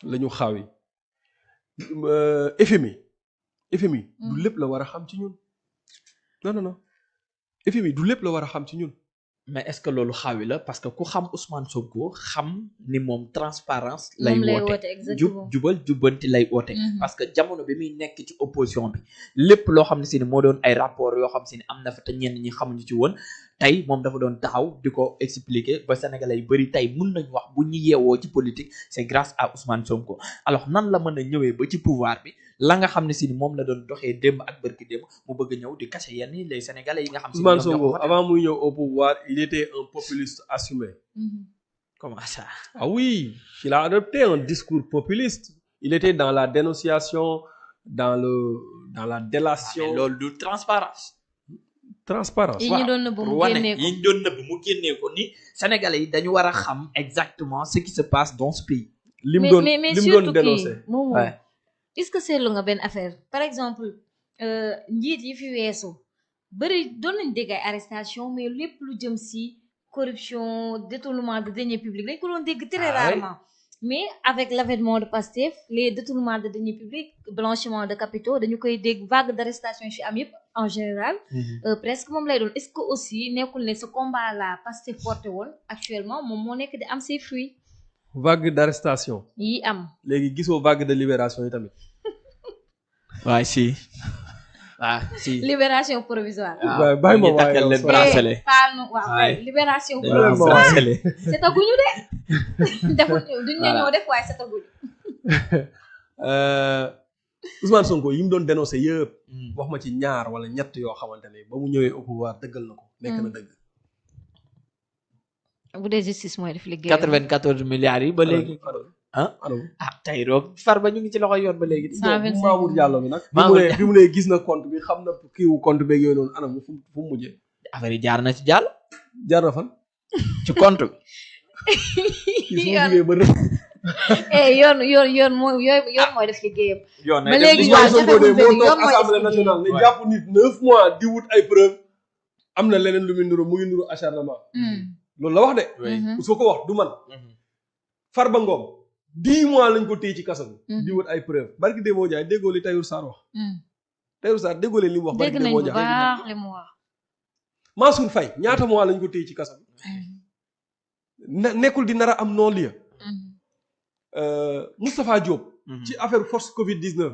la ñu xaawi FMI du lépp la war a xam ci ñun non FMI du lépp la war a xam ci ñun. mais est-ce que loolu xaawi la parce que ku xam Ousmane Sonko xam ni moom transparence lay woote jubal jubbanti lay woote parce que jamono bi muy nekk ci opposition bi lépp loo xam ne si ni moo doon ay rapport yoo xam si ni am na fa te ñenn ñi xamuñu ci woon tey moom dafa doon taxaw di ko expliquer ba sénégalais yu bëri tey mun nañ wax bu ñu yeewoo ci politique c'est grâce à Ousmane Sonko alors nan la mën a ñëwee ba ci pouvoir bi la nga xam ne si ni moom la doon doxee démb ak bërki démb mu bëgg a ñëw di cacher yenn les sénégalais yi nga xam si Ousmane Sonko avant muy ñëw au pouvoir il était un populiste assumé. Comment ça? Ah oui, il a adopté un discours populiste. Il était dans la dénonciation, dans la délation. loolu du transparence. Transparence. yi ñu doon nëbb mu génnee ko yi ñu doon nëbb mu génnee ko ni sénégalais yi dañu war a xam exactement ce qui se passe dans ce pays. li mu doon dénoncé. moom est-ce que seetlu nga benn affaire par exemple njiit yi fi weesu bëri doon nañ dégg ay arrestation mais lépp lu jëm si corruption détournement de deniers publics dañ ko doon dégg très rarement mais avec l'avènement de Pastef les détournements de deniers publics blanchiment de capitaux dañu koy dégg vague d'arrestation yi fi am yëpp en général presque moom lay doon est-ce que aussi nekkul ne ce combat là Pastef porté woon actuellement moom moo nekk di am ses fruits. Vague d'arrestation yi am léegi gisoo vague de libération yi tamit. waaye si libération provisoire. waaw bàyyi ma waaye leen bracelet. waaw libération provisoire. setaguñu de. defuñu duñ ne ñoo def waaye setaguñu. Ousmane Sonko yi mu doon dénoncé yëpp. wax ma ci ñaar wala ñett yoo xamante ne ba mu ñëwee au pouvoir dëggal na ko. nekk na dëgg. bu dee justice mooy def liggéey. 94 milliards yi ba léegi. tey roog Farba ñu ngi ci loxo yoon ba léegi. 125 Mamour Diallo bi nag. bi mu ne gis na compte bi xam na kiiwu compte beeg yooyu noonu anam fu mu mujjee. affaire yi jaar na ci Diallo. jaar na fan. ci compte bi. yoon mooy def liggéeyam. yoon ba léegi Ousmane Sonko de moo toog assemblée nationale ne jàpp nit 9 mois di wut ay preuve am na leneen lu muy nuru mu ngi nuru acharnement. loolu la wax de. soo ko wax du man. Farba Ngom 10 mois lañ ko téye ci kaso bi. di wut ay preuve barki Demba Ndiaye déggoo li Tayour Sarr wax. Tayour Sarr déggoo leen li mu wax. barki Demba Ndiaye dégg nañ bu baax li mu wax. Mansour Faye ñaata mois lañ ko téye ci kaso bi. nekkul di nar a am non-lieu. Moustapha Diop. ci affaire force Covid 19.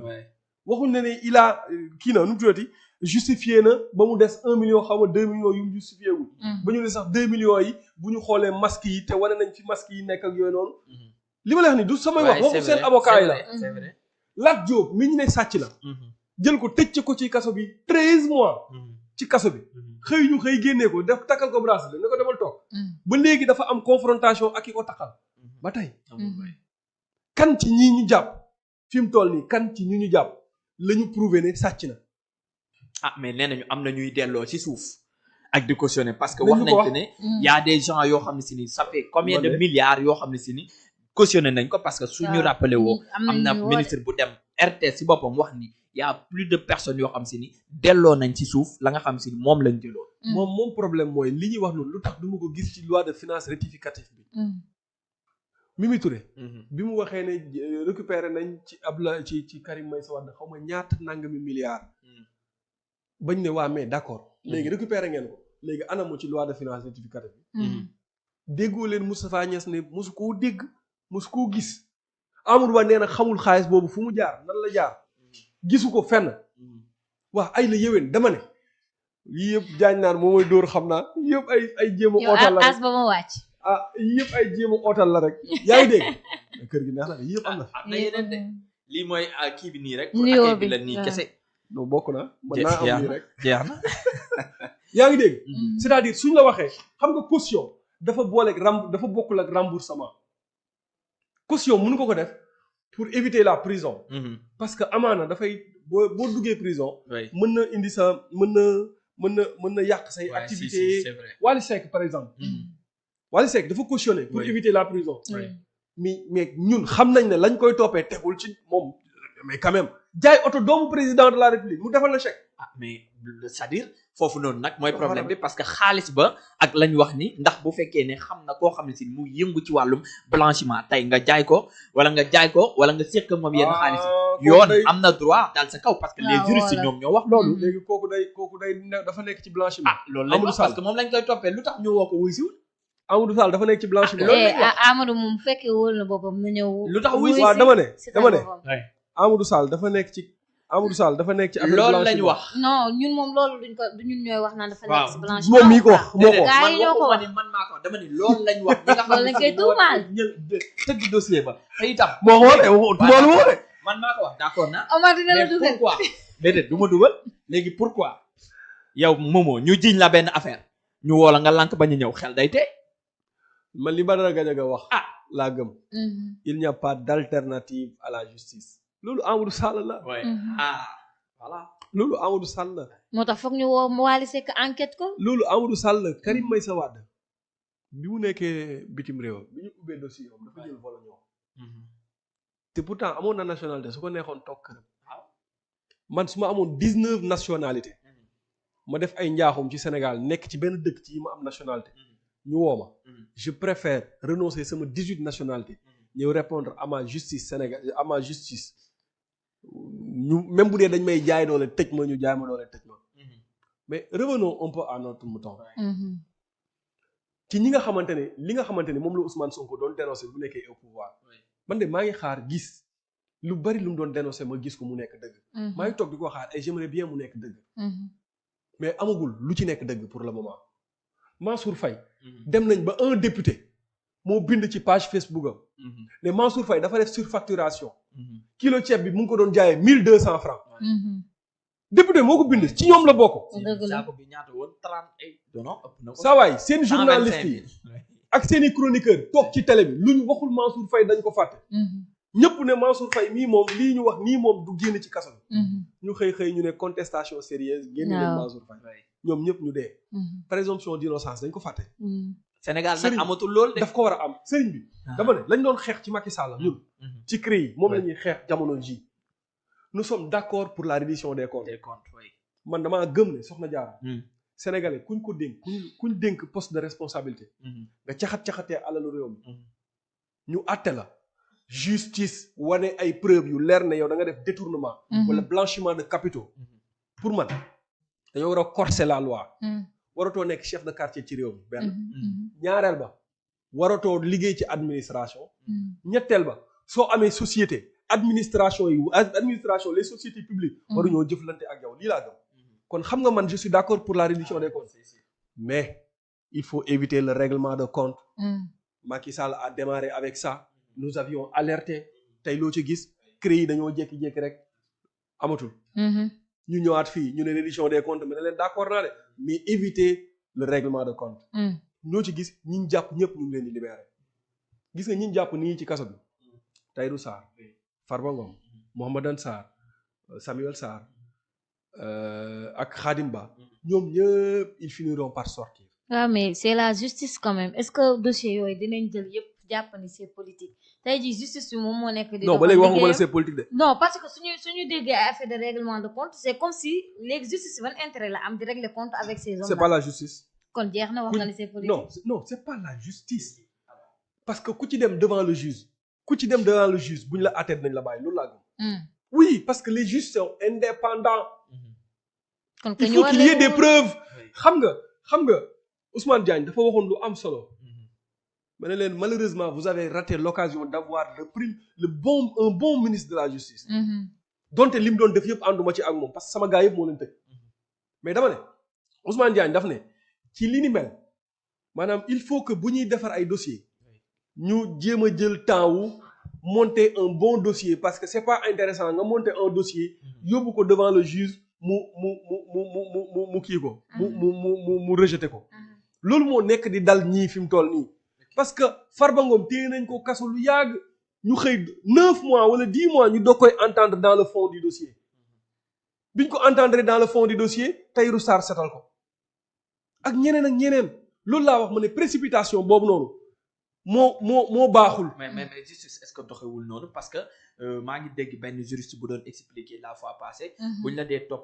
waxuñ ne ne il a kii na nu mu tuddati justifié na ba mu des 1 million xaw ma 2 millions yu mu justifié wul. ba ñu ne sax 2 millions yi bu ñu xoolee masques yi te wane nañ fi masques yi nekk ak yooyu noonu. li ma la wax ni du samay wax waxu seen avocat yi la. c'est vrai. Lat Diop mi ñu ne sàcc la. jël ko tëj ko ci kaso bi 13 mois. ci kaso bi. xëy ñu xëy génnee ko def takkal ko bracelet ne ko demal toog. ba léegi dafa am confrontation ak ki ko takkal. ba tey. kan ci ñii ñu jàpp fi mu toll nii kan ci ñi ñu jàpp la ñu prouvé ne sàcc na. mais nee nañu am na ñuy delloo ci suuf. ak di cautionner parce que wax nañ ne. y a des gens yoo xam ne si ni ça fait combien de milliards yoo xam ne si ni cautionné nañ ko parce que suñu rappelé woo. am na ministre bu dem RTS si boppam wax ni y a plus de personnes yoo xam si ni delloo nañ ci suuf la nga xam si ni moom lañ jëloon. moom problème mooy li ñuy wax noonu lu tax du ma ko gis ci loi de finances rectificative bi. Mimi Touré. bi mu waxee ne récupéré nañ ci ci Karim Meïssa Wade xaw ma ñaata nangami milliards. bañ ne waa mais d'accord. léegi récupéré ngeen ko léegi anamu ci loi de finances rectificative bi. déggoo leen Moustapha Niasse ne mosu koo dégg mosu koo gis. Amadou Ba nee na xamul xaalis boobu fu mu jaar nan la jaar. gisu ko fenn. wax ay la yéwén dama ne. yii yëpp jaañ naan moom mooy dóor xam naa yëpp ay jéem a. ootal la yow as ba ma wàcc. yëpp ay jéem a ootal la rek yaa ngi dégg kër gi neex na de yëpp am na. am na yeneen de lii mooy kii bi nii rek. nuyoo bi la nii kese. non bokk na mën naa am nii rek jeex na. yaa ngi dégg. c'est-à-dire suñ la waxee xam nga caution dafa booleeg dafa bokkul ak remboursement. caution mënu ko def pour éviter la prison. parce que amaana dafay boo duggee prison. mën na indi sa mën na yàq say activités. Wally Seck par exemple. Wally Seck dafa cautionné pour éviter la prison. mais ñun xam nañ ne lañ koy toppee tegul ci moom mais quand même jaay oto doomu président de la république mu defal la chèque. ah mais c'est-à-dire foofu noonu nag mooy problème bi parce que xaalis ba ak lañ wax ni ndax bu fekkee ne xam na koo xam ne si mu yëngu ci wàllum blanchiment tey nga jaay ko wala nga séq moom yenn xaalis yoon am na droit daal sa kaw parce que les juristes ñoom ñoo wax loolu. léegi kooku day dafa nekk ci blanchiment. ah loolu lañ wax parce que moom lañ koy toppee lu tax ñu woo ko wuy siwul. Amadou Sall dafa nekk ci blanchiment. Amadou moom bu fekkee wóor na boppam na ñëw. lu tax wuy si waaw dama ne Amadou Sall dafa nekk ci affaire loolu lañ wax. non ñun moom loolu ñun ñooy wax naan dafa nekk ci blanchiment. moom mii ko wax moo ko gars yi ñoo ko wax man maa ko dama ni loolu lañ wax. ñi nga xam ne koy tuumaal tëgg dossier ba te itam. moo ko tuumaal moo de. man maa ko wax d'accord na. Omar dina la dugal pourquoi déedéet du ma dugal léegi pourquoi yow Momo ñu jiñ la benn affaire ñu woo la nga lànk bañ a ñëw xel day tey. man li Badara Gadiaga wax laa gëm. il n'y a pas d'alternative à la justice. loolu Amadou Sall la. voilà. loolu Amadou Sall la. moo tax foog ñu woo Wally Seck enquête ko. loolu Amadou Sall la Karim Meïssa Wade bi mu nekkee bitim réew bi ñu ubbee dossier am dafa jël vol ñëw. te pourtant amoon na nationalité su ko neexoon toog këram. man su ma amoon 19 nationalité ma def ay njaaxum ci Sénégal nekk ci benn dëkk ci yi ma am nationalité. ñu woo ma je préfère renoncer sama 18 nationalité ñëw répondre à ma justice Sénégal à ma justice ñu même bu dee dañ may jaay doole tëj ma ñu jaay ma doole tëj ma mais revenons un peu à notre mouton ci ñi nga xamante ne li nga xamante ne moom la Ousmane Sonko doon dénoncer bu nekkee au pouvoir man de maa ngi xaar gis lu bari lu mu doon dénoncer ma gis ko mu nekk dëgg maa ngi toog di ko xaar et j'aimerais bien mu nekk dëgg mais amagul lu ci nekk dëgg pour le moment Mansour Faye dem nañ ba un député moo bind ci page Facebook am ne Mansour Faye dafa def surfacturation kilo ceeb bi mu ngi ko doon jaayee 1200 francs député moo ko bind ci ñoom la bokk saa waay seen journaliste yi ak seen i chroniqueur toog ci télé bi lu ñu waxul Mansour Faye dañ ko fàtte ñëpp ne Mansour Faye mii moom lii ñu wax nii moom du génn ci kaso bi ñu xëy ñu ne contestation sérieuse génn leen Mansour Faye ñoom ñëpp ñu dee présomption d'innocence dañ ko fàtte Sénégal nag amatul loolu de daf ko war a am sëriñ bi dama ne lañ doon xeex ci Macky Sall ñun ci CREI yi moom la ñuy xeex jamono ji nous sommes d'accord pour la reddition des comptes man damaa gëm ne soxna Diarra sénégalais kuñ ko dénk kuñ dénk poste de responsabilité nga caxat-caxatee alalu réew mi ñu àtte la justice wane ay preuves yu leer ne yow da nga def détournement wala blanchiment de capitaux pour man dañoo war a corser la loi waratoo nekk chef de quartier ci réew mi benn ñaareel ba waratoo liggéey ci administration ñetteel ba soo amee société administration les sociétés publiques waruñoo jëflante ak yow lii laa gëm kon xam nga man je suis d'accord pour la reddition des comptes mais il faut éviter le règlement de compte Macky Sall a démarré avec ça nous avions alerté tey loo ci gis CREI dañoo jékki-jékki rek amatul ñu ñëwaat fii ñu ne reddition des comptes mais ne leen d'accord naa de mais éviter le règlement de compte ñoo ci gis ñi ñu jàpp ñëpp ñu ngi leen di libérer gis nga ñi ñu jàpp nii ci kaso bi Tahirou Sarr Farba Ngom Mohamadane Sarr Samuel Sarr ak Khadim Ba ñoom ñëpp ils finiront par sortir waaw mais c'est la justice quand même est-ce que dossier yooyu dinañ jël yëpp jàpp ni c'est politique tey jii justice bi moom moo nekk di non ba léegi waxuma la c'est politique de non parce que suñu déggee ay affaire de règlement de compte c'est comme si léegi justice ban intérêt la am di régler compte avec ces hommes là c'est pas la justice kon jeex na wax nga ni c'est politique non c'est pas la justice parce que ku ci dem devant le juge bu ñu la àttee nañ la bàyyi loolu laa gëm oui parce que les juges sont indépendants kon il faut qu'il y ait des preuves xam nga Ousmane Diagne dafa waxoon lu am solo ma ne leen malheureusement vous avez raté l'occasion d'avoir un bon ministre de la justice donte li mu doon def yëpp ànduma ci ak moom parce que sama gars yëpp moo leen tëj mais dama ne Ousmane Diagne daf ne ci li ni mel maanaam il faut que bu ñuy defar ay dossiers ñu jéem a jël temps wu monter un bon dossier parce que c'est pas intéressant nga monter un dossier yóbbu ko devant le juge mu kii ko mu rejeter ko loolu moo nekk di dal ñii fi mu toll nii parce que Farba Ngom téye nañ ko kaso lu yàgg ñu xëy 9 mois wala 10 mois ñu doog koy entendre dans le fond du dossier biñ ko entendre dans le fond du dossier Tahirou Sarr setal ko ak ñeneen loolu laa wax ma ne précipitation boobu noonu moo baaxul. mais justice est-ce que doxewul noonu parce que maa ngi dégg benn juriste bu doon expliquer la fois passée buñ la dee topp